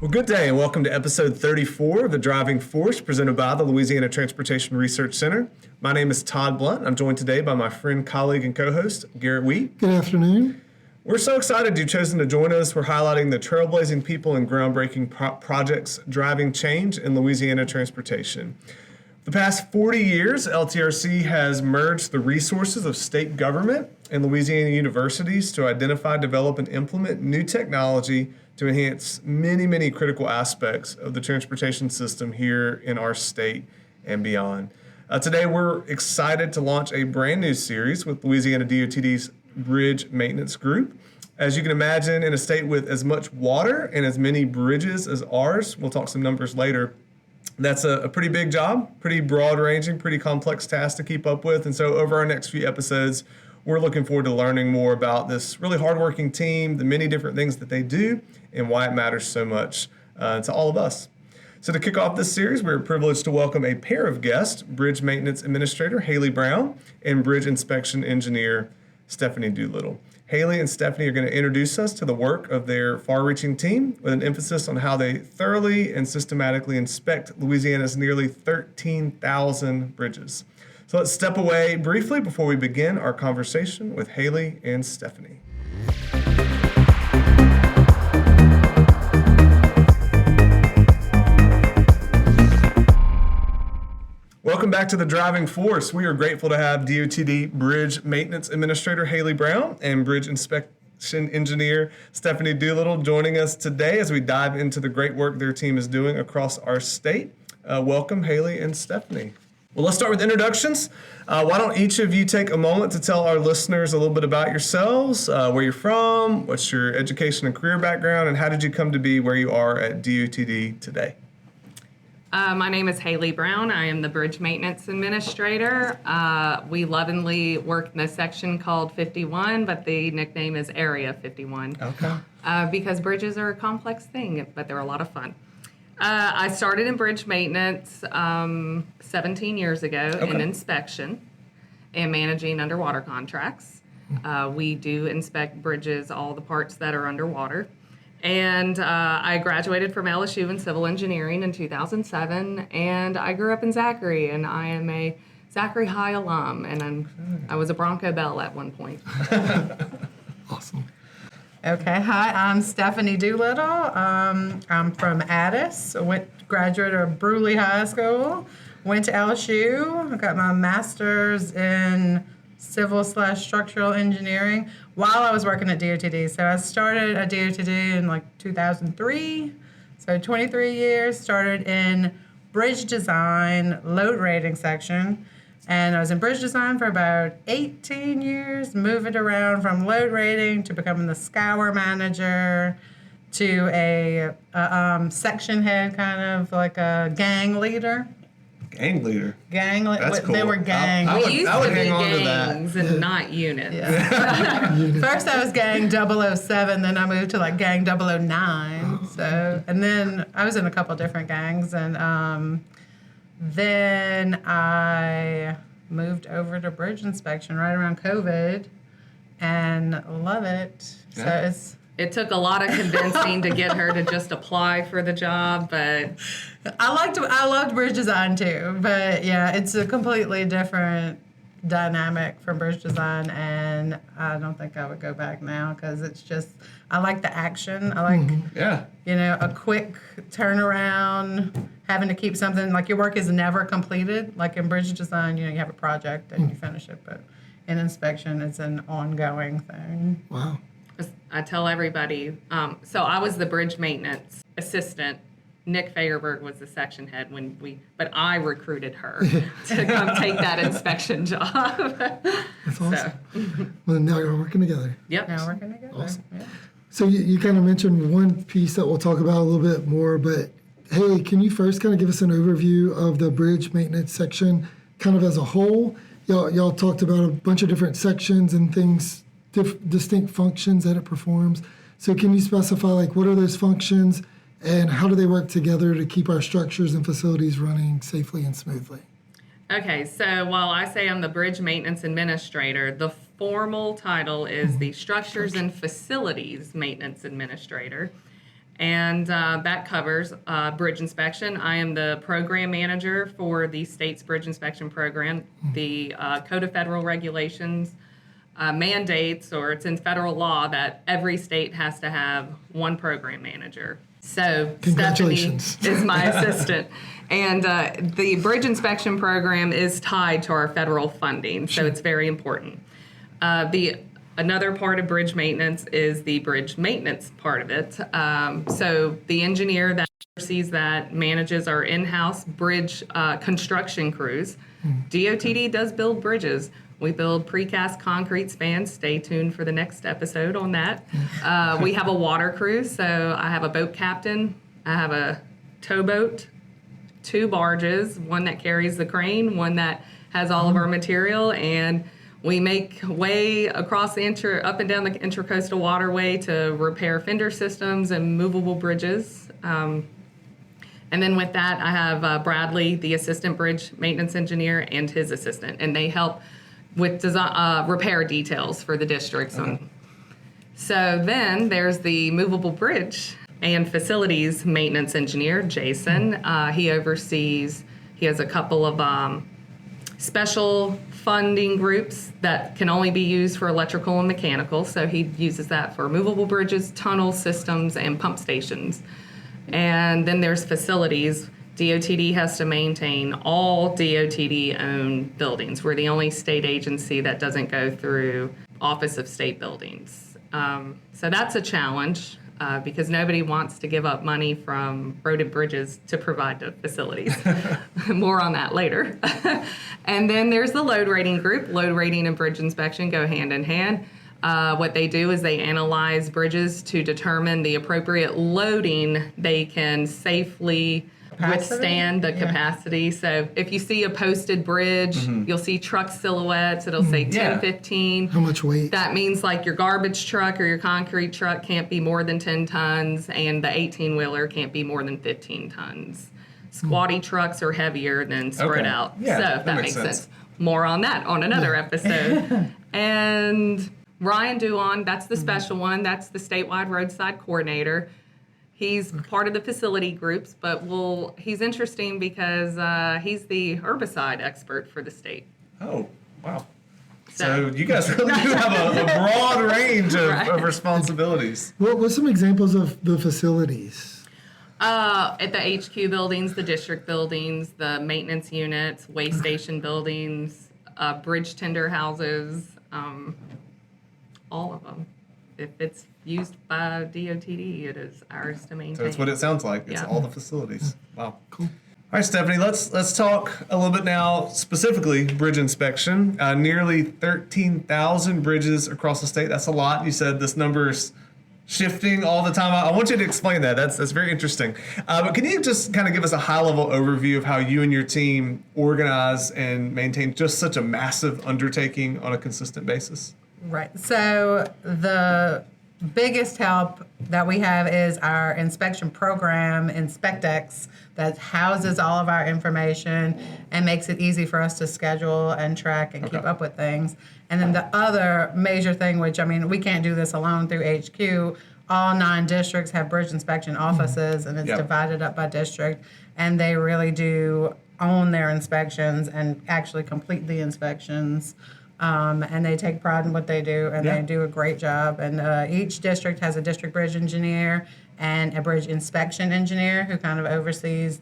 Well, good day and welcome to episode 34 of The Driving Force presented by the Louisiana Transportation Research Center. My name is Todd Blunt. I'm joined today by my friend, colleague, and co-host, Garrett Wheat. Good afternoon. We're so excited you've chosen to join us. We're highlighting the trailblazing people and groundbreaking projects driving change in Louisiana transportation. The past 40 years, LTRC has merged the resources of state government and Louisiana universities to identify, develop, and implement new technology to enhance many critical aspects of the transportation system here in our state and beyond. Today, we're excited to launch a brand new series with Louisiana DOTD's Bridge Maintenance Group. As you can imagine, in a state with as much water and as many bridges as ours, we'll talk some numbers later, that's a pretty big job, pretty broad-ranging, pretty complex task to keep up with. And so over our next few episodes, we're looking forward to learning more about this really hardworking team, the many different things that they do, and why it matters so much to all of us. So to kick off this series, we're privileged to welcome a pair of guests, Bridge Maintenance Administrator Haylye Brown and Bridge Inspection Engineer Stephanie Doolittle. Haylye and Stephanie are going to introduce us to the work of their far-reaching team with an emphasis on how they thoroughly and systematically inspect Louisiana's nearly 13,000 bridges. So let's step away briefly before we begin our conversation with Haylye and Stephanie. Welcome back to The Driving Force. We are grateful to have DOTD Bridge Maintenance Administrator Haylye Brown and Bridge Inspection Engineer Stephanie Doolittle joining us today as we dive into the great work their team is doing across our state. Welcome, Haylye and Stephanie. Well, let's start with introductions. Why don't each of you take a moment to tell our listeners a little bit about yourselves, where you're from, what's your education and career background, and how did you come to be where you are at DOTD today? My name is Haylye Brown. I am the Bridge Maintenance Administrator. We lovingly work in a section called 51, but the nickname is Area 51. Okay. Because bridges are a complex thing, but they're a lot of fun. I started in bridge maintenance 17 years ago in inspection and managing underwater contracts. We do inspect bridges, all the parts that are underwater. And I graduated from LSU in civil engineering in 2007, and I grew up in Zachary, and I am a Zachary High alum, and I was a Bronco Belle at one point. Awesome. Okay, hi, I'm Stephanie Doolittle. I'm from Addis, graduate of Bruley High School, went to LSU, got my master's in civil/structural engineering while I was working at DOTD. So I started at DOTD in like 2003, so 23 years, started in bridge design, load rating section. And I was in bridge design for about 18 years, moving around from load rating to becoming the scour manager to a section head, kind of like a gang leader. Gang leader. That's cool. They were gangs. We used to be gangs and not units. Yeah. First I was gang 007, then I moved to like gang 009. So, and then I was in a couple different gangs, and then I moved over to bridge inspection right around COVID, and love it. Yeah. So It took a lot of convincing to get her to just apply for the job, but I loved bridge design too, but yeah, it's a completely different dynamic from bridge design, and I don't think I would go back now because it's just, I like the action. I like, a quick turnaround, having to keep something, like your work is never completed. Like in bridge design, you have a project and you finish it, but in inspection, it's an ongoing thing. Wow. I tell everybody, so I was the bridge maintenance assistant. Nick Fagerberg was the section head but I recruited her to come take that inspection job. That's awesome. Well, now you're working together. Yep. Now working together. Awesome. Yeah. So you kind of mentioned one piece that we'll talk about a little bit more, but hey, can you first kind of give us an overview of the bridge maintenance section kind of as a whole? Y'all talked about a bunch of different sections and things, distinct functions that it performs. So can you specify, like, what are those functions and how do they work together to keep our structures and facilities running safely and smoothly? Okay, so while I say I'm the bridge maintenance administrator, the formal title is the Structures and Facilities Maintenance Administrator. And that covers bridge inspection. I am the program manager for the state's bridge inspection program. The Code of Federal Regulations mandates, or it's in federal law, that every state has to have one program manager. So Stephanie is my assistant. And the bridge inspection program is tied to our federal funding, so it's very important. Another part of bridge maintenance is the bridge maintenance part of it. So the engineer that oversees that manages our in-house bridge construction crews. DOTD does build bridges. We build precast concrete spans. Stay tuned for the next episode on that. We have a water crew, so I have a boat captain. I have a towboat, 2 barges, one that carries the crane, one that has all of our material, and we make way across up and down the Intracoastal Waterway to repair fender systems and movable bridges. And then with that, I have Bradley, the assistant bridge maintenance engineer, and his assistant, and they help with design, repair details for the districts. Okay. So then there's the movable bridge and facilities maintenance engineer, Jason. He has a couple of special funding groups that can only be used for electrical and mechanical. So he uses that for movable bridges, tunnel systems, and pump stations. And then there's facilities. DOTD has to maintain all DOTD-owned buildings. We're the only state agency that doesn't go through Office of State Buildings. So that's a challenge because nobody wants to give up money from road and bridges to provide the facilities. More on that later. And then there's the load rating group. Load rating and bridge inspection go hand in hand. What they do is they analyze bridges to determine the appropriate loading they can safely withstand the capacity. So if you see a posted bridge, you'll see truck silhouettes. It'll say 10, 15. How much weight? That means like your garbage truck or your concrete truck can't be more than 10 tons, and the 18-wheeler can't be more than 15 tons. Squatty trucks are heavier than spread out. Yeah, so if that makes sense. More on that on another episode. And Ryan Duon, that's the special one. That's the statewide roadside coordinator. He's part of the facility groups, but he's interesting because he's the herbicide expert for the state. Oh, wow. So you guys really do have a broad range of responsibilities. What's some examples of the facilities? At the HQ buildings, the district buildings, the maintenance units, way station buildings, bridge tender houses, all of them. If it's used by DOTD, it is ours to maintain. So that's what it sounds like. It's all the facilities. Wow. Cool. All right, Stephanie, let's talk a little bit now, specifically bridge inspection. Nearly 13,000 bridges across the state. That's a lot. You said this number is shifting all the time. I want you to explain that. That's very interesting. But can you just kind of give us a high-level overview of how you and your team organize and maintain just such a massive undertaking on a consistent basis? Right. So the biggest help that we have is our inspection program, InspectX, that houses all of our information and makes it easy for us to schedule and track and keep up with things. And then the other major thing, which, I mean, we can't do this alone through HQ, all 9 districts have bridge inspection offices, and it's divided up by district, and they really do own their inspections and actually complete the inspections. And they take pride in what they do, and they do a great job. And each district has a district bridge engineer and a bridge inspection engineer who kind of oversees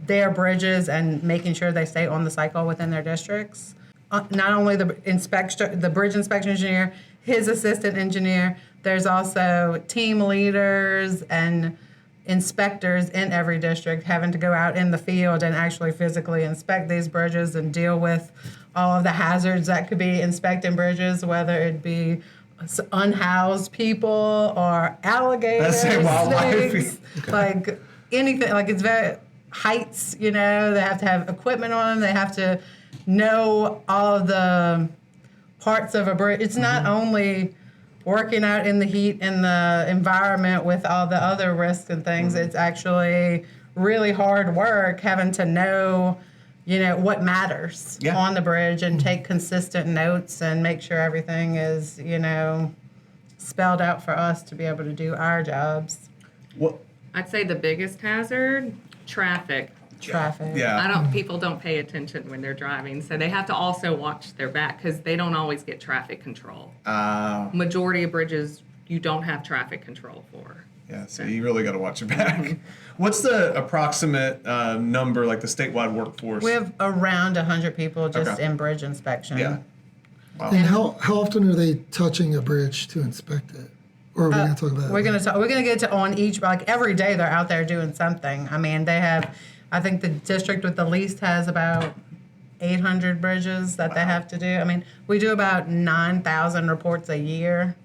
their bridges and making sure they stay on the cycle within their districts. Not only the bridge inspection engineer, his assistant engineer, there's also team leaders and inspectors in every district having to go out in the field and actually physically inspect these bridges and deal with all of the hazards that could be inspecting bridges, whether it be unhoused people or alligators, snakes, like anything. Like it's very heights, you know, they have to have equipment on them. They have to know all of the parts of a bridge. It's not only working out in the heat in the environment with all the other risks and things. It's actually really hard work having to know, you know, what matters on the bridge and take consistent notes and make sure everything is, you know, spelled out for us to be able to do our jobs. What? I'd say the biggest hazard, traffic. Traffic. Yeah. People don't pay attention when they're driving, so they have to also watch their back because they don't always get traffic control. Majority of bridges you don't have traffic control for. Yeah, so you really got to watch your back. What's the approximate number, like the statewide workforce? We have around 100 people just Okay. in bridge inspection. Yeah. Wow. And how often are they touching a bridge to inspect it? Or are we going to talk about We're that? gonna get to on each, like every day they're out there doing something. I mean, they have, I think the district with the least has about 800 bridges that they have to do. I mean, we do about 9,000 reports a year.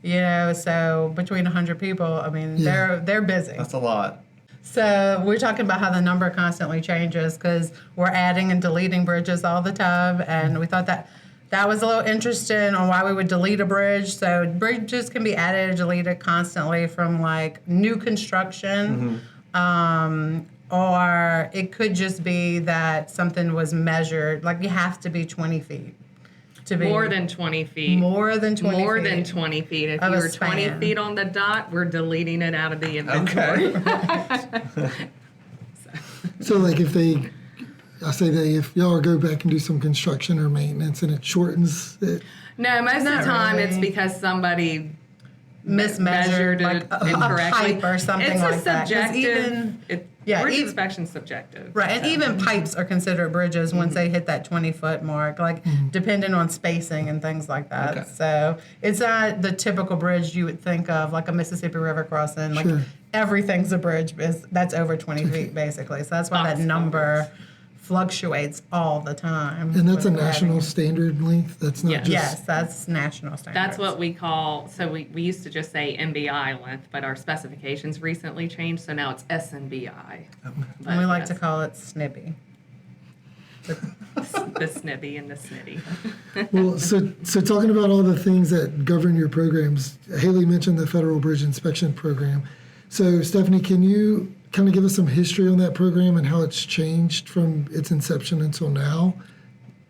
You know, so between 100 people, I mean, Yeah. they're busy. That's a lot. So we're talking about how the number constantly changes because we're adding and deleting bridges all the time, and we thought that was a little interesting on why we would delete a bridge. So bridges can be added and deleted constantly from like new construction, or it could just be that something was measured. Like you have to be 20 feet to be More than 20 feet. more than 20 More feet. than 20 feet. If Of you a were 20 span. feet on the dot, we're deleting it out of the inventory. Okay. So, like, I say that if y'all go back and do some construction or maintenance and it shortens it, No, most of Not the time it's really. because somebody Mismeasured, measured like it a incorrectly. pipe or something it's like a that. 'Cause subjective. Bridge even- inspection's subjective. Right, and so. even pipes are considered bridges once they hit that 20-foot mark, like depending on spacing and things like that. Okay. So it's not the typical bridge you would think of, like a Mississippi River crossing. Like Sure. everything's a bridge. That's over 20 feet basically. So that's why that Box number fluctuates all the time. and that's a with national adding- standard length. That's not Yes. just. Yes, that's national standards. That's what we call, so we used to just say MBI length, but our specifications recently changed, so now it's SNBI. And we like to call it SNIBI. the snibby and the snitty. Well, so talking about all the things that govern your programs, Haylye mentioned the Federal Bridge Inspection Program. So, Stephanie, can you kind of give us some history on that program and how it's changed from its inception until now?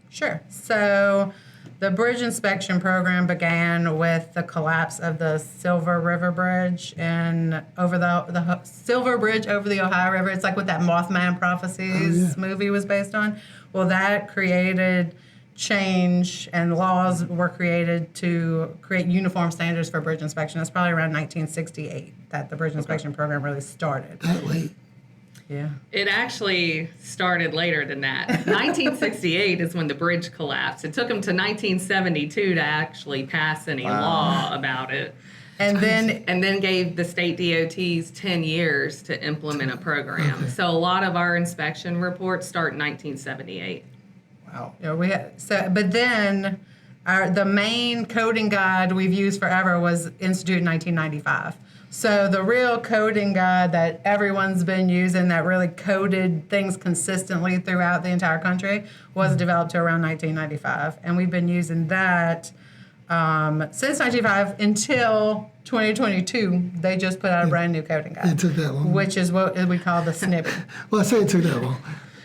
Sure. So the bridge inspection program began with the collapse of the Silver River Bridge and over the Silver Bridge over the Ohio River. It's like what that Mothman Prophecies movie was based on. Well, that created change and laws were created to create uniform standards for bridge inspection. That's probably around 1968 that the bridge inspection program really started. That late. Yeah. It actually started later than that. 1968 is when the bridge collapsed. It took them to 1972 to actually pass any law about it. And then And then gave the state DOTs 10 years to implement a program. So a lot of our inspection reports start in 1978. Wow. you know, but then the main coding guide we've used forever was instituted in 1995. So the real coding guide that everyone's been using that really coded things consistently throughout the entire country was developed to around 1995. And we've been using that since 1995 until 2022. They just put out a brand new coding guide. It took that long. Which is what we call the SNIBI. Well, I say it took that long.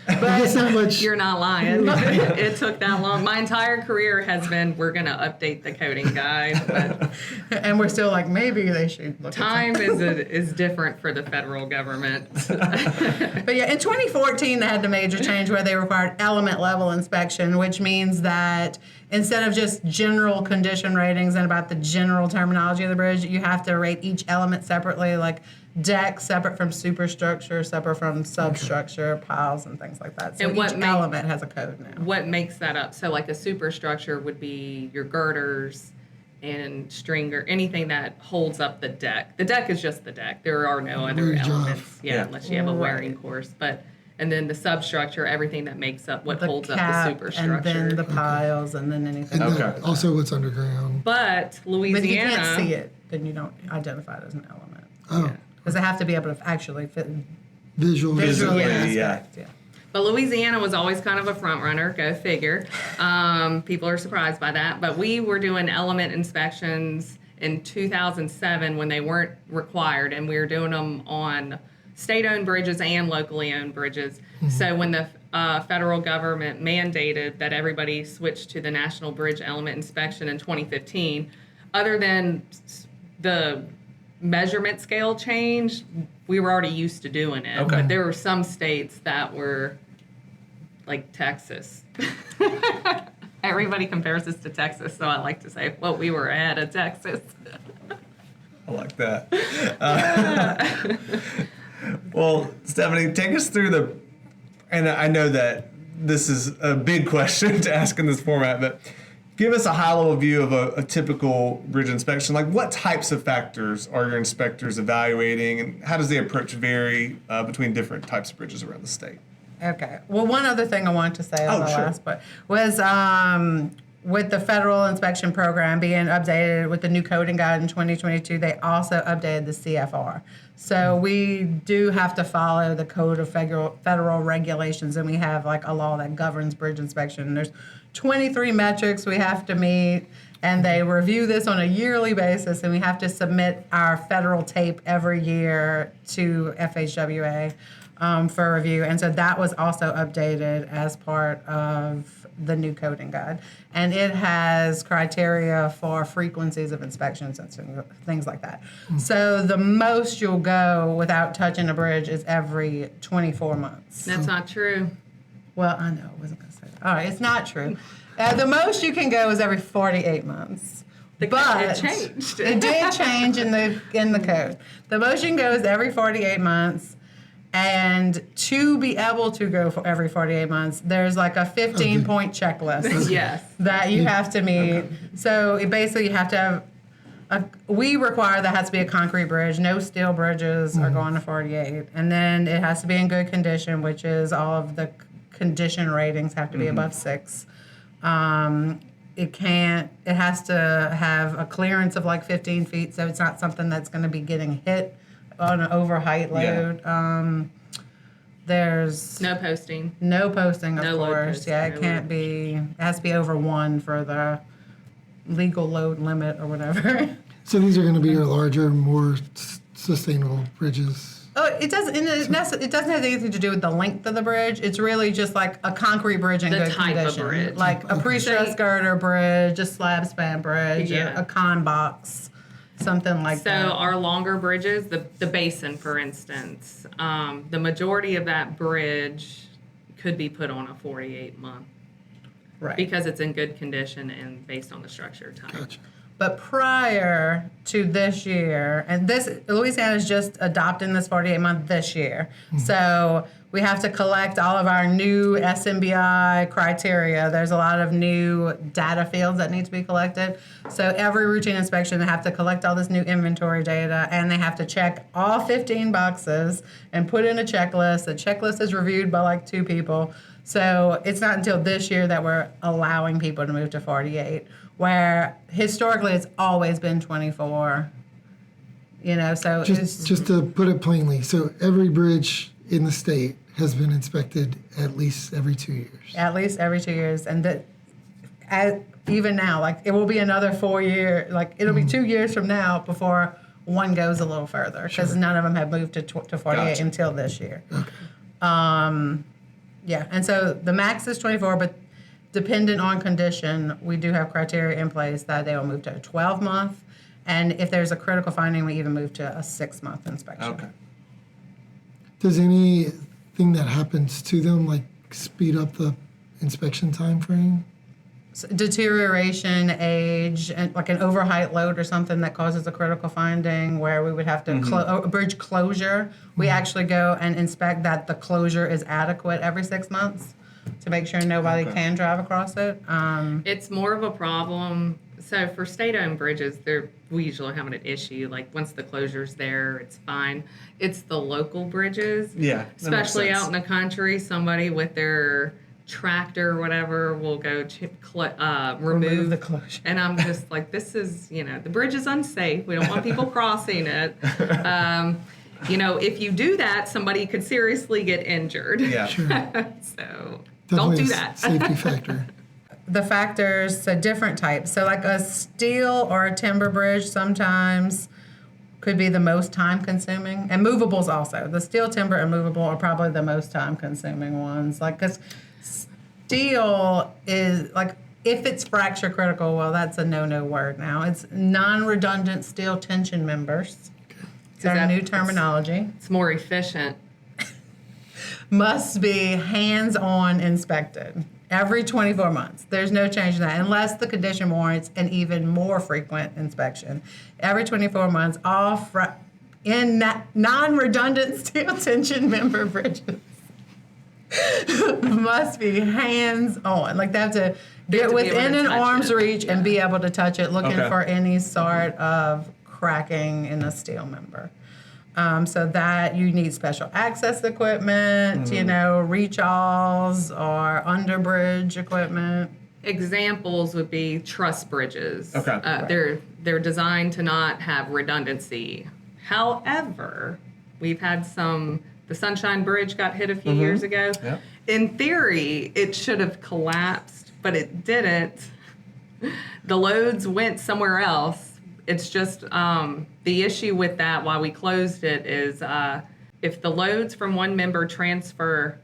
I guess that much. You're not lying. It took that long. My entire career has been, we're going to update the coding guide. But And we're still like, maybe they should look at time is different for the federal government. But yeah, in 2014, they had the major change where they required element level inspection, which means that instead of just general condition ratings and about the general terminology of the bridge, you have to rate each element separately, like deck separate from superstructure, separate from substructure, piles, and things like that. So And what each make- element has a code now. What makes that up? So like a superstructure would be your girders and stringer, anything that holds up the deck. The deck is just the deck. There are no other Bridge off. elements, Yeah. unless you have a wearing Right. course. And then the substructure, everything that makes up what The holds up cap, the superstructure. and then the piles, and then anything. And else. then Okay. also what's underground. But But if Louisiana, you can't see it, then you don't identify it as an element. Oh, Because they have to be able to actually fit visual. Visually, visually yeah. inspect. Yeah. but Louisiana was always kind of a front runner. Go figure. People are surprised by that. But we were doing element inspections in 2007 when they weren't required, and we were doing them on state-owned bridges and locally owned bridges. So when the federal government mandated that everybody switch to the National Bridge Element Inspection in 2015, other than the measurement scale change, we were already used to doing it. Okay. But there were some states that were like Texas. Everybody compares us to Texas, so I like to say, well, we were ahead of Texas. I like that. Well, Stephanie, take us through and I know that this is a big question to ask in this format, but give us a high-level view of a typical bridge inspection. Like, what types of factors are your inspectors evaluating, and how does the approach vary between different types of bridges around the state? Okay. Well, one other thing I wanted to say on the sure. last part was with the federal inspection program being updated with the new coding guide in 2022, they also updated the CFR. So we do have to follow the code of federal regulations, and we have like a law that governs bridge inspection. There's 23 metrics we have to meet, and they review this on a yearly basis, and we have to submit our federal tape every year to FHWA for review. And so that was also updated as part of the new coding guide. And it has criteria for frequencies of inspections and things like that. So the most you'll go without touching a bridge is every 24 months. That's not true. Well, I know, I wasn't going to say that. All right, it's not true. The most you can go is every 48 months. It changed. It did change in the code. The most you can go is every 48 months. And to be able to go for every 48 months, there's like a 15-point checklist Yes. that you have to meet. So it basically you have to have, we require that has to be a concrete bridge. No steel bridges are going to 48. And then it has to be in good condition, which is all of the condition ratings have to be above 6. It has to have a clearance of like 15 feet, so it's not something that's going to be getting hit on an overheight load. There's No posting. no posting, of No load course. posting, Yeah, no it can't be. It has to be over 1 for the legal load limit or whatever. So these are going to be your larger, more sustainable bridges. Oh, it doesn't. It doesn't have anything to do with the length of the bridge. It's really just like a concrete bridge in The good type of condition, bridge. like a pre-stressed girder bridge, a slab span bridge, Yeah. a con box, something like So that. our longer bridges, the basin, for instance, the majority of that bridge could be put on a 48-month Right. because it's in good condition and based on the structure type. Gotcha. But prior to this year, and Louisiana is just adopting this 48-month this year. So we have to collect all of our new SMBI criteria. There's a lot of new data fields that need to be collected. So every routine inspection, they have to collect all this new inventory data, and they have to check all 15 boxes and put in a checklist. The checklist is reviewed by like 2 people. So it's not until this year that we're allowing people to move to 48, where historically it's always been 24. So Just to put it plainly, so every bridge in the state has been inspected at least every 2 years. at least every 2 years, and even now, like it will be another 4 year, like it'll be 2 years from now before one goes a little further, because none of them have moved to 48 Gotcha. until this year. Yeah, and so the max is 24, but dependent on condition, we do have criteria in place that they will move to a 12-month, and if there's a critical finding, we even move to a 6-month inspection. Okay. Does anything that happens to them like speed up the inspection time frame? So deterioration, age, and like an overheight load or something that causes a critical finding where we would have to a bridge closure. We actually go and inspect that the closure is adequate every 6 months to make sure nobody can drive across it. It's more of a problem. So for state-owned bridges, we usually have an issue. Like once the closure's there, it's fine. It's the local bridges, Yeah, that makes especially sense. out in the country. Somebody with their tractor or whatever will go remove the closure. And I'm just like, this is, the bridge is unsafe. We don't want people crossing it. If you do that, somebody could seriously get injured. Yeah. Sure. So Definitely don't do a that. safety factor. The factors, so different types. So like a steel or a timber bridge sometimes could be the most time consuming, and movables also. The steel, timber, and movable are probably the most time consuming ones. Like, because steel is like, if it's fracture critical, well, that's a no-no word now. It's non-redundant steel tension members. our new terminology. It's more efficient. Must be hands-on inspected every 24 months. There's no change in that unless the condition warrants an even more frequent inspection. Every 24 months, all non-redundant steel tension member bridges must be hands-on. Like they have to get within an arm's reach and be able to touch it, looking for any sort of cracking in a steel member. So that you need special access equipment, reach-alls or underbridge equipment. Examples would be truss bridges. Okay. They're designed to not have redundancy. However, we've had the Sunshine Bridge got hit a few years ago. Yep. In theory, it should have collapsed, but it didn't. The loads went somewhere else. It's just the issue with that, why we closed it, is if the loads from one member transfer,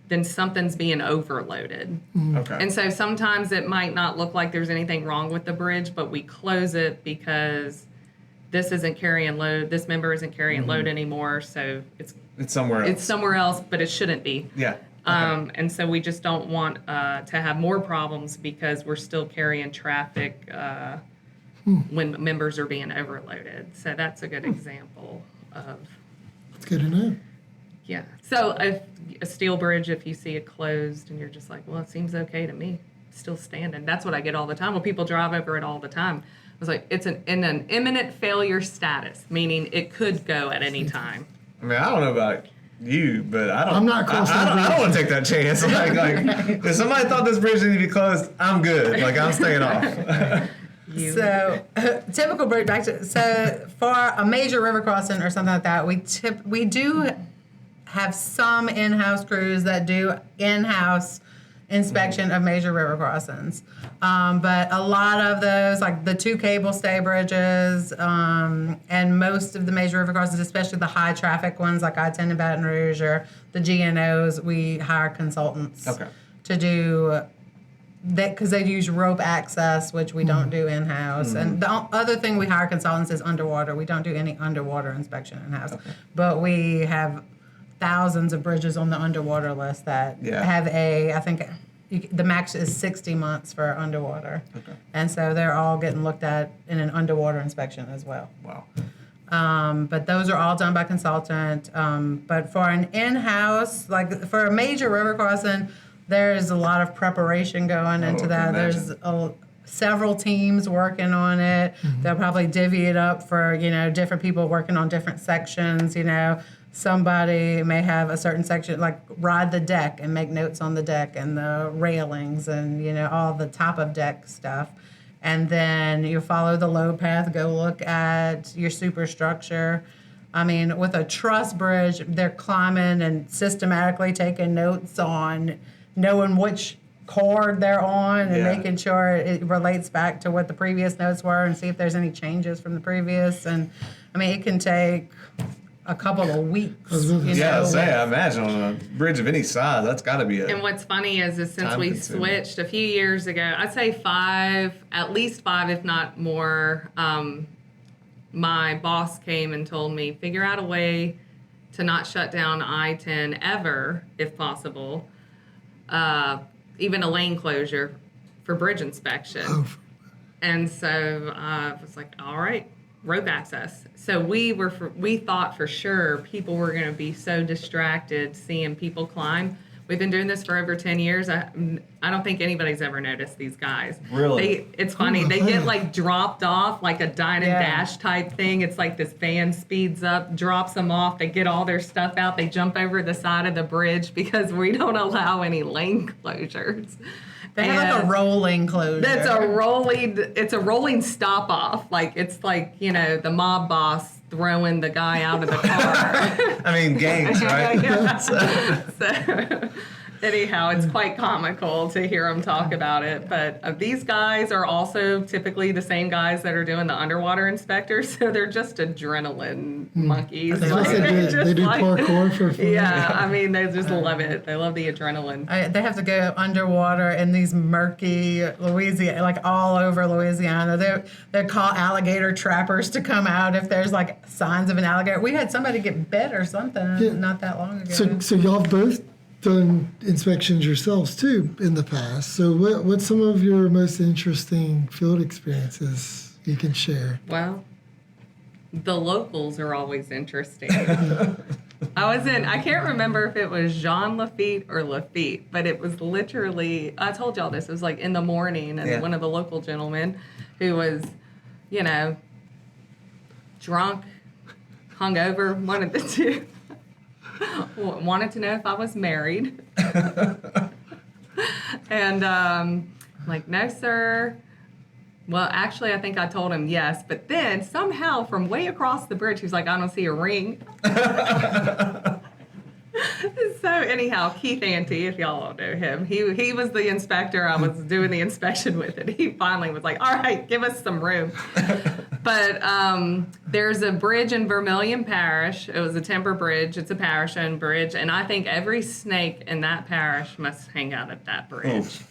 then something's being overloaded. Okay. And so sometimes it might not look like there's anything wrong with the bridge, but we close it because this isn't carrying load. This member isn't carrying load anymore, so it's somewhere else. It's somewhere else, but it shouldn't be. Yeah. And so we just don't want to have more problems because we're still carrying traffic when members are being overloaded. So that's a good example of. It's good to know. Yeah. So if a steel bridge, if you see it closed and you're just like, well, it seems okay to me, it's still standing. That's what I get all the time. Well, people drive over it all the time. I was like, it's in an imminent failure status, meaning it could go at any time. I mean, I don't know about you, but I don't. I'm not crossing the I don't want to take that chance. Like, if somebody thought this bridge needed to be closed, I'm good. Like, I'm staying off. So typical bridge so for a major river crossing or something like that, we do have some in-house crews that do in-house inspection of major river crossings. But a lot of those, like the 2 cable stay bridges, and most of the major river crossings, especially the high traffic ones like I-10 and Baton Rouge or the GNOs, we hire consultants to do that because they use rope access, which we don't do in-house. And the other thing we hire consultants is underwater. We don't do any underwater inspection in-house. But we have thousands of bridges on the underwater list that have I think the max is 60 months for underwater. And so they're all getting looked at in an underwater inspection as well. Wow. But those are all done by consultant. But for an in-house, like for a major river crossing, there's a lot of preparation going into that. There's several teams working on it. They'll probably divvy it up for, different people working on different sections, Somebody may have a certain section, like ride the deck and make notes on the deck and the railings and, all the top of deck stuff. And then you follow the load path, go look at your superstructure. I mean, with a truss bridge, they're climbing and systematically taking notes on knowing which cord they're on and making sure it relates back to what the previous notes were and see if there's any changes from the previous. And, I mean, it can take a couple of weeks. I imagine on a bridge of any size, that's got to be And what's funny is since we switched a few years ago, I'd say at least 5, if not more, my boss came and told me, figure out a way to not shut down I-10 ever, if possible, even a lane closure for bridge inspection. And so I was like, all right, rope access. So we thought for sure people were going to be so distracted seeing people climb. We've been doing this for over 10 years. I don't think anybody's ever noticed these guys. Really? It's funny. They get like dropped off like a dine and dash type thing. It's like this van speeds up, drops them off. They get all their stuff out. They jump over the side of the bridge because we don't allow any lane closures. They have like a rolling closure. It's a rolling stop off. Like it's like, the mob boss throwing the guy out of the car. I mean, gangs, right? anyhow, it's quite comical to hear them talk about it. But these guys are also typically the same guys that are doing the underwater inspectors, so they're just adrenaline monkeys. I was gonna say, they do parkour for fun. Yeah, I mean, they just love it. They love the adrenaline. They have to go underwater in these murky Louisiana, like all over Louisiana. They call alligator trappers to come out if there's like signs of an alligator. We had somebody get bit or something not that long ago. So y'all both done inspections yourselves too in the past. So what's some of your most interesting field experiences you can share? Well, the locals are always interesting. I can't remember if it was Jean Lafitte or Lafitte, but it was literally, I told y'all this, it was like in the morning, and one of the local gentlemen who was, drunk, hungover, one of the two, wanted to know if I was married. And like, no, sir. Well, actually, I think I told him yes, but then somehow from way across the bridge, he was like, I don't see a ring. So anyhow, Keith Ante, if y'all don't know him, he was the inspector I was doing the inspection with, and he finally was like, all right, give us some room. But there's a bridge in Vermilion Parish. It was a timber bridge. It's a parish-owned bridge, and I think every snake in that parish must hang out at that bridge.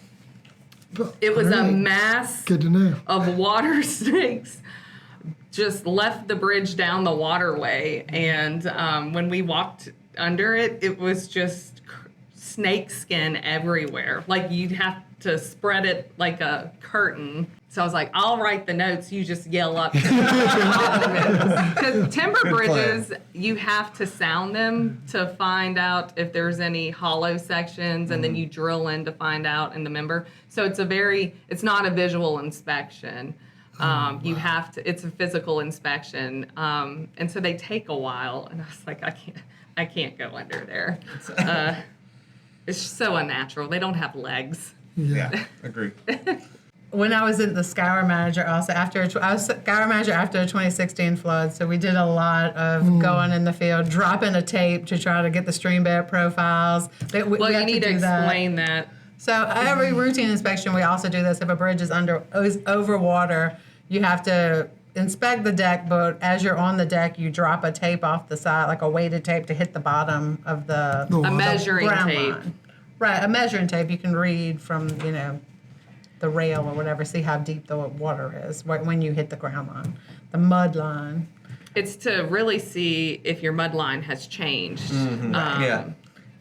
It was a mass Good to know. of water snakes just left the bridge down the waterway, and when we walked under it, it was just snake skin everywhere. Like, you'd have to spread it like a curtain. So I was like, I'll write the notes, you just yell up. Because timber bridges, you have to sound them to find out if there's any hollow sections, and then you drill in to find out in the member. So it's not a visual inspection. It's a physical inspection. And so they take a while, and I was like, I can't go under there. It's so unnatural. They don't have legs. Yeah, agree. When I was in the scour manager, I was scour manager after the 2016 flood, so we did a lot of going in the field, dropping a tape to try to get the stream bed profiles. You need to explain that. So every routine inspection, we also do this. If a bridge is over water, you have to inspect the deck, but as you're on the deck, you drop a tape off the side, like a weighted tape, to hit the bottom of the a measuring ground tape. line. Right, a measuring tape. You can read from, the rail or whatever, see how deep the water is when you hit the ground line, the mud line. It's to really see if your mud line has changed. And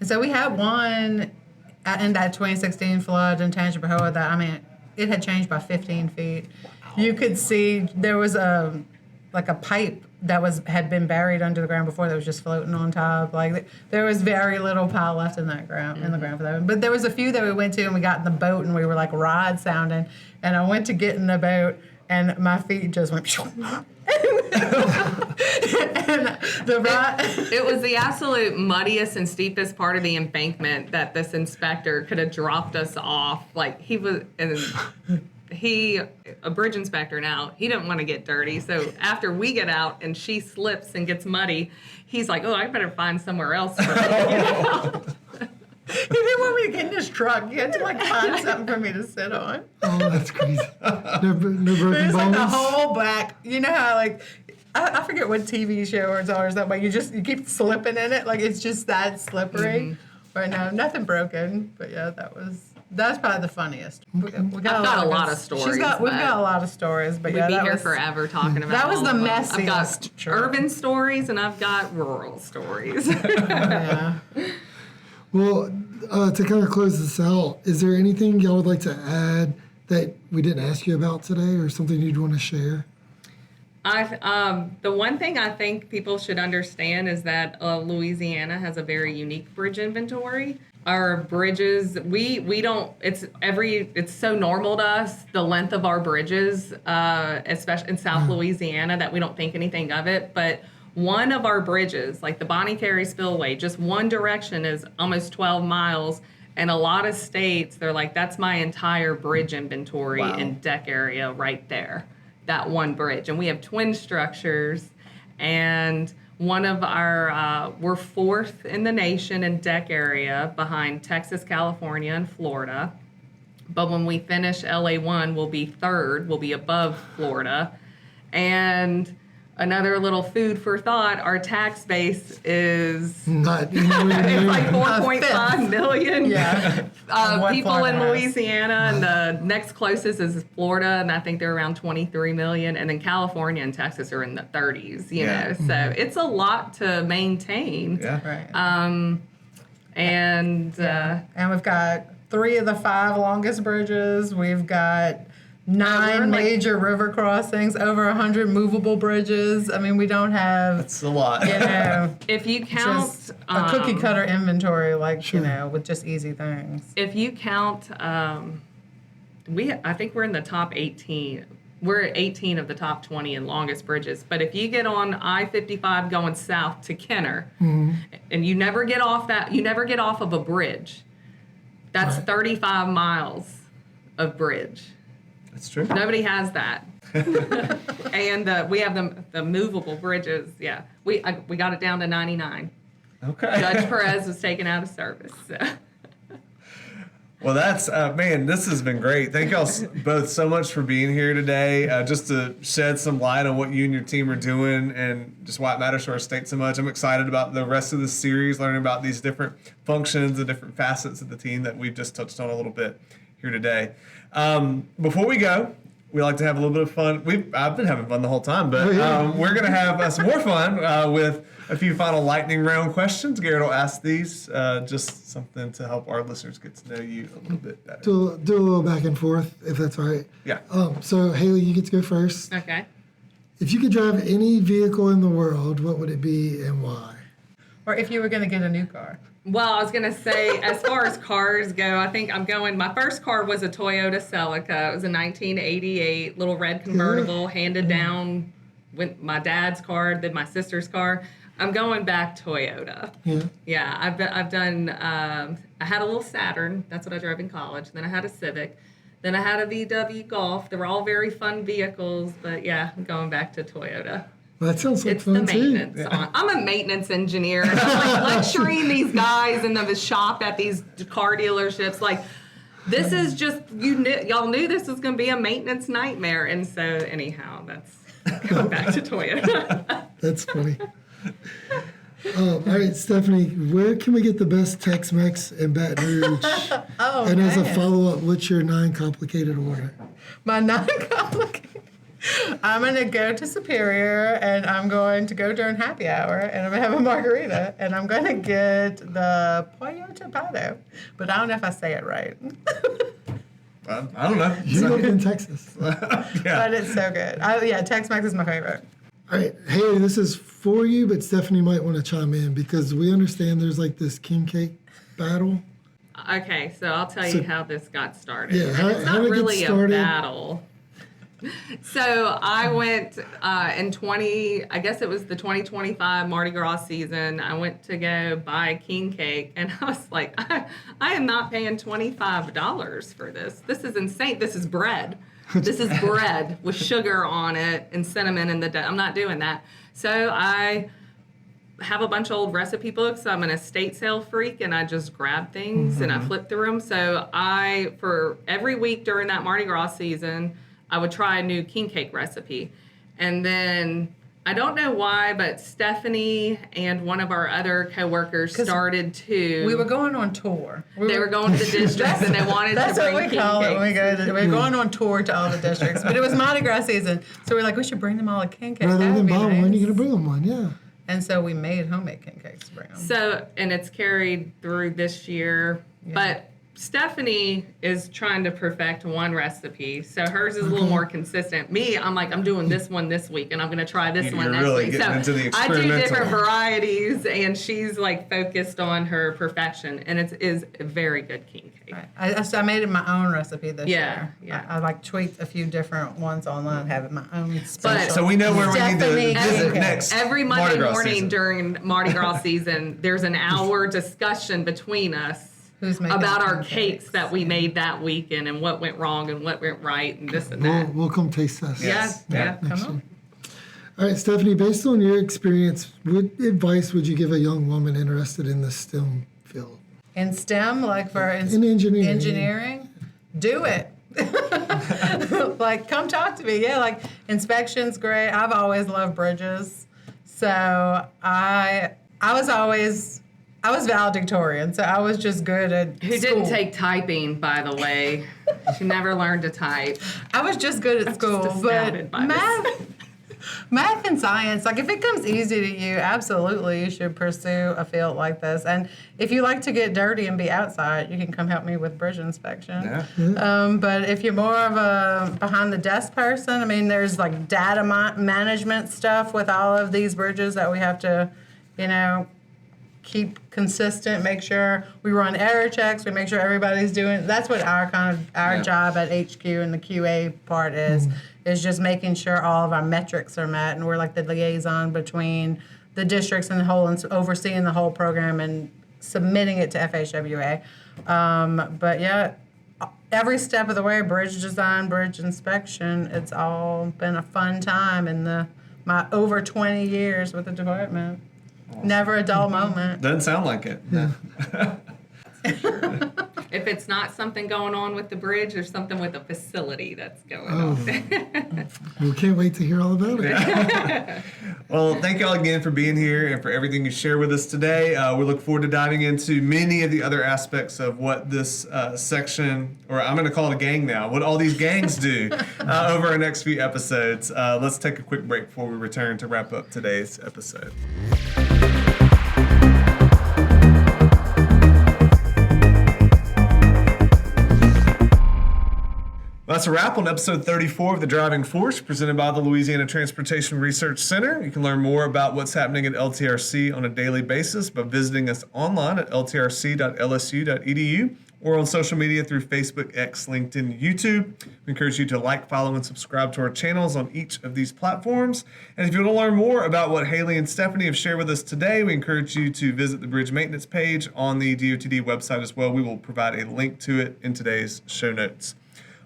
so we had one in that 2016 flood in Tangipahoa that, it had changed by 15 feet. You could see there was a pipe that had been buried under the ground before, that was just floating on top. Like, there was very little pile left in that ground, in the ground for that. But there was a few that we went to, and we got in the boat, and we were like rod sounding. And I went to get in the boat, and my feet just went. And the rod. It was the absolute muddiest and steepest part of the embankment that this inspector could have dropped us off. Like, he was. A bridge inspector now, he didn't want to get dirty. So after we get out and she slips and gets muddy, he's like, oh, I better find somewhere else for her. He didn't want me to get in his truck. He had to find something for me to sit on. Oh, that's crazy. No broken There's bones? the whole back. You know how I forget what TV show it's or something, but you keep slipping in it. Like, it's just that slippery. Mm-hmm. But no, nothing broken. But yeah, that's probably the funniest. I've got a lot of stories. We've got a lot of stories, but we'd be here forever talking about. That was the messiest. I've got urban stories and I've got rural stories. Yeah. Well, to kind of close this out, is there anything y'all would like to add that we didn't ask you about today, or something you'd want to share? The one thing I think people should understand is that Louisiana has a very unique bridge inventory. Our bridges, we don't. It's so normal to us, the length of our bridges, especially in South Louisiana, that we don't think anything of it. But one of our bridges, like the Bonnie Terry Spillway, just one direction is almost 12 miles. And a lot of states, they're like, that's my entire bridge inventory and deck area right there, that one bridge. And we have twin structures, and One of our, we're fourth in the nation in deck area behind Texas, California, and Florida. But when we finish LA1, we'll be third. We'll be above Florida. And another little food for thought, our tax base is Not it's like 4.5 million Yeah. What people Florida in has. Louisiana, and the next closest is Florida, and I think they're around 23 million. And then California and Texas are in the 30s, you know. So it's a lot to maintain. Yeah. Right. And And we've got 3 of the 5 longest bridges. We've got we're 9 in, like- major river crossings, over 100 movable bridges. I mean, we don't have, It's a lot. you know, if you count just a cookie cutter inventory, like, you know, with just easy things. if you count, I think we're in the top 18. We're at 18 of the top 20 in longest bridges. But if you get on I-55 going south to Kenner, and you never get off of a bridge, that's 35 miles of bridge. That's true. Nobody has that. And we have the movable bridges. Yeah, we got it down to 99. Okay. Judge Perez was taken out of service. So. Well, that's, man, this has been great. Thank y'all both so much for being here today, just to shed some light on what you and your team are doing and just why it matters to our state so much. I'm excited about the rest of the series, learning about these different functions and different facets of the team that we've just touched on a little bit here today. Before we go, we like to have a little bit of fun. I've been having fun the whole time, but we're going to have some more fun with a few final lightning round questions. Garrett will ask these, just something to help our listeners get to know you a little bit better. Do a little back and forth, if that's all right. Yeah. So, Haylye, you get to go first. Okay. If you could drive any vehicle in the world, what would it be and why? Or if you were going to get a new car. Well, I was going to say, as far as cars go, I think my first car was a Toyota Celica. It was a 1988 little red convertible, handed down with my dad's car, then my sister's car. I'm going back Toyota. Yeah. Yeah, I've done, I had a little Saturn. That's what I drove in college. Then I had a Civic. Then I had a VW Golf. They were all very fun vehicles, but yeah, I'm going back to Toyota. Well, that sounds like It's the fun too. maintenance. I'm a maintenance engineer. I'm like lecturing these guys in the shop at these car dealerships. Like, this is just y'all knew this was going to be a maintenance nightmare. And so, anyhow, that's going back to Toyota. That's funny. All right, Stephanie, where can we get the best Tex-Mex in Baton Rouge? Oh, And as a man. follow-up, what's your non-complicated order? My non-complicated. I'm going to go to Superior, and I'm going to go during happy hour, and I'm going to have a margarita, and I'm going to get the Pollo Tapado. But I don't know if I say it right. I don't know. You live in Texas. All Yeah. But it's so good. Tex-Mex is my favorite. right, Haylye, this is for you, but Stephanie might want to chime in because we understand there's like this king cake battle. Okay, so I'll tell you how this got started. Yeah, And how- it's how not did it get really a started? battle. So I went I guess it was the 2025 Mardi Gras season. I went to go buy king cake, and I was like, I am not paying $25 for this. This is insane. This is bread. This is bread with sugar on it and cinnamon in the dough. I'm not doing that. So I have a bunch of old recipe books. I'm an estate sale freak, and I just grab things and I flip through them. So for every week during that Mardi Gras season, I would try a new king cake recipe. And then I don't know why, but Stephanie and one of our other coworkers started to. We were going on tour. They were going to the districts and they wanted to That's bring what we king call it cakes. when we go to. We're going on tour to all the districts, but it was Mardi Gras season, so we're like, we should bring them all a king cake. Rather That than would be buy one, nice. you're going to bring them one, yeah. And so we made homemade king cakes to bring them. So, and it's carried through this year. But Stephanie is trying to perfect one recipe. So hers is a little more consistent. Me, I'm like, I'm doing this one this week, and I'm going to try this one You're next really week. getting So into the I do experimental. different varieties, and she's like focused on her perfection. And it is a very good king cake. Right. I made it my own recipe this Yeah, year. yeah. I like tweaked a few different ones online, have it my own special. So we know where we need Stephanie to visit cake. next. Every Mardi Monday Gras morning season. during Mardi Gras season, there's an hour discussion between us Who's making about the our king cakes cakes. that we made that weekend and what went wrong and what went right and this and that. We'll come taste test. Yeah, yeah. Come on. All right, Stephanie, based on your experience, what advice would you give a young woman interested in the STEM field? In STEM, like for In engineering. engineering, do it. Like, come talk to me. Yeah, like inspection's great. I've always loved bridges. So I was valedictorian, so I was just good at Who school. didn't take typing, by the way? She never learned to type. I was just good at school, just astounded but by this. math and science, like if it comes easy to you, absolutely you should pursue a field like this. And if you like to get dirty and be outside, you can come help me with bridge inspection. Yeah. But if you're more of a behind the desk person, I mean, there's like data management stuff with all of these bridges that we have to, keep consistent, make sure we run error checks, we make sure everybody's doing. That's what our job at HQ and the QA part is just making sure all of our metrics are met, and we're like the liaison between the districts and the whole, and overseeing the whole program and submitting it to FHWA. But yeah, every step of the way, bridge design, bridge inspection, it's all been a fun time in my over 20 years with the department. Awesome. Never a dull moment. Doesn't sound like it. Yeah. If it's not something going on with the bridge, there's something with the facility that's going on. We can't wait to hear all about it. Well, thank y'all again for being here and for everything you share with us today. We look forward to diving into many of the other aspects of what this section, or I'm going to call it a gang now, what all these gangs do over our next few episodes. Let's take a quick break before we return to wrap up today's episode. That's a wrap on episode 34 of The Driving Force, presented by the Louisiana Transportation Research Center. You can learn more about what's happening at LTRC on a daily basis by visiting us online at ltrc.lsu.edu or on social media through Facebook, X, LinkedIn, and YouTube. We encourage you to like, follow, and subscribe to our channels on each of these platforms. And if you want to learn more about what Haylye and Stephanie have shared with us today, we encourage you to visit the bridge maintenance page on the DOTD website as well. We will provide a link to it in today's show notes.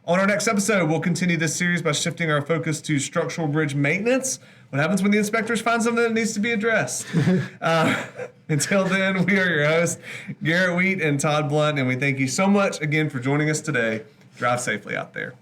On our next episode, we'll continue this series by shifting our focus to structural bridge maintenance. What happens when the inspectors find something that needs to be addressed? Until then, we are your hosts, Garrett Wheat and Todd Blunt, and we thank you so much again for joining us today. Drive safely out there.